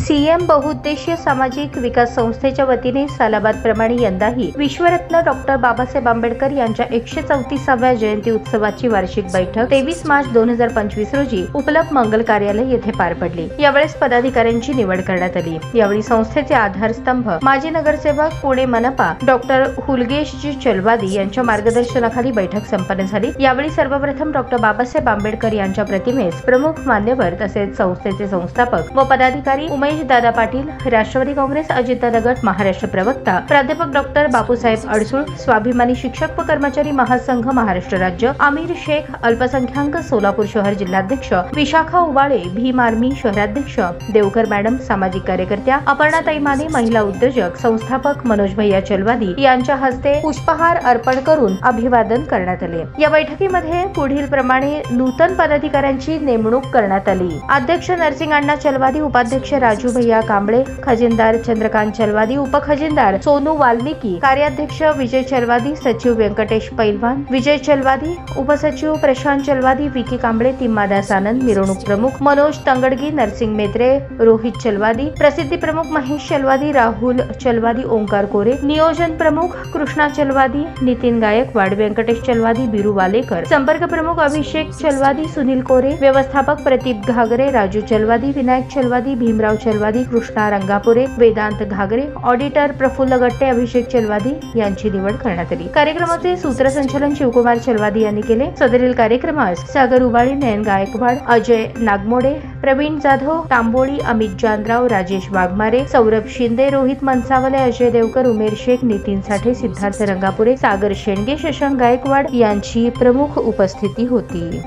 CM बहुउद्देशीय सामाजिक विकास संस्थेच्या वतीने सालाबादप्रमाणे यंदाही विश्वरत्न डॉक्टर बाबासाहेब आंबेडकर यांच्या 134व्या जयंती उत्सवाची वार्षिक बैठक 23 मार्च 2025 रोजी उपलब्ध मंगल कार्यालय येथे पार पडली। यावेळेस पदाधिकाऱ्यांची निवड करण्यात आली। यावेळी संस्थेचे आधारस्तंभ माजी नगरसेवक पुणे मनपा डॉक्टर हुलगेशजी चलवादी यांच्या मार्गदर्शनाखाली बैठक संपन्न झाली। यावेळी सर्वप्रथम डॉक्टर बाबासाहेब आंबेडकर यांच्या प्रतिमेस प्रमुख मान्यवर तसेच संस्थेचे संस्थापक व पदाधिकारी उमेश दादा पाटील, राष्ट्रवादी काँग्रेस अजितदादा गट महाराष्ट्र प्रवक्ता प्राध्यापक डॉक्टर बापूसाहेब अडसूळ, स्वाभिमानी शिक्षक व कर्मचारी महासंघ महाराष्ट्र राज्य, आमिर शेख अल्पसंख्याक सोलापूर शहर जिल्हाध्यक्ष, विशाखा उबाळे भीम आर्मी शहराध्यक्ष, देवकर मॅडम सामाजिक कार्यकर्त्या, अपर्णाताई माने महिला उद्योजक, संस्थापक मनोज भैया चलवादी यांच्या हस्ते पुष्पहार अर्पण करून अभिवादन करण्यात आले। या बैठकीमध्ये पुढील प्रमाणे नूतन पदाधिकाऱ्यांची नेमणूक करण्यात आली। अध्यक्ष नरसिंग अण्णा चलवादी, उपाध्यक्ष राजू भैया कांबळे, खजिनदार चंद्रकांत चलवादी, उपखजिनदार सोनू वाल्मिकी, कार्याध्यक्ष विजय चलवादी, सचिव व्यंकटेश पैलवान, विजय चलवादी, उपसचिव प्रशांत चलवादी, विकी कांबळे, तिम्मादास आनंद, मिरवणूक प्रमुख मनोज तंगडगी, नरसिंग मेत्रे, रोहित चलवादी, प्रसिद्धी प्रमुख महेश चलवादी, राहुल चलवादी, ओंकार कोरे, नियोजन प्रमुख कृष्णा चलवादी, नितीन गायकवाड, व्यंकटेश चलवादी, बिरू वालेकर, संपर्क प्रमुख अभिषेक चलवादी, सुनील कोरे, व्यवस्थापक प्रदीप घागरे, राजू चलवादी, विनायक चलवादी, भीमराव चलवादी, कृष्णा रंगापुरे, वेदांत घागरे, ऑडिटर प्रफुल्ल गट्टे, अभिषेक चलवादी यांची निवड करण्यात आली। कार्यक्रमाचे सूत्रसंचालन शिवकुमार चलवादी यांनी केले। सदरील कार्यक्रमास सागर उबाळी, नयन गायकवाड, अजय नागमोडे, प्रवीण जाधव, तांबोळी, अमित जानराव, राजेश वाघमारे, सौरभ शिंदे, रोहित मनसावले, अजय देवकर, उमेर शेख, नितीन साठे, सिद्धार्थ रंगापुरे, सागर शेंडगे, शशांक गायकवाड यांची प्रमुख उपस्थिती होती।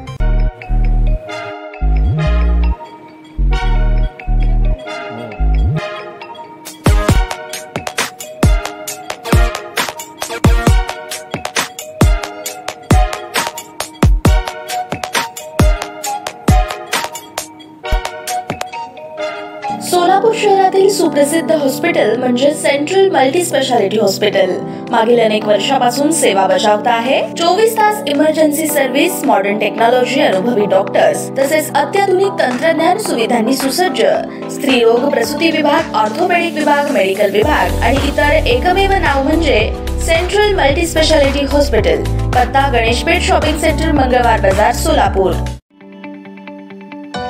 सोलापूर शहरातील सुप्रसिद्ध हॉस्पिटल म्हणजे सेंट्रल मल्टी स्पेशालिटी हॉस्पिटल मागील अनेक वर्षापासून सेवा बजावत आहे। 24 तास इमर्जन्सी सर्व्हिस, मॉडर्न टेक्नॉलॉजी, अनुभवी डॉक्टर्स तसेच अत्याधुनिक तंत्रज्ञान सुविधांनी सुसज्ज स्त्रीरोग प्रसूती विभाग, ऑर्थोपेडिक विभाग, मेडिकल विभाग आणि इतर एकमेव नाव म्हणजे सेंट्रल मल्टी स्पेशालिटी हॉस्पिटल। पत्ता गणेशपेठ शॉपिंग सेंटर, मंगळवार बाजार, सोलापूर।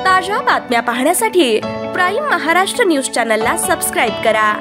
ताज्या बातम्या पाहण्यासाठी प्राईम महाराष्ट्र न्यूज चॅनलला सबस्क्राइब करा।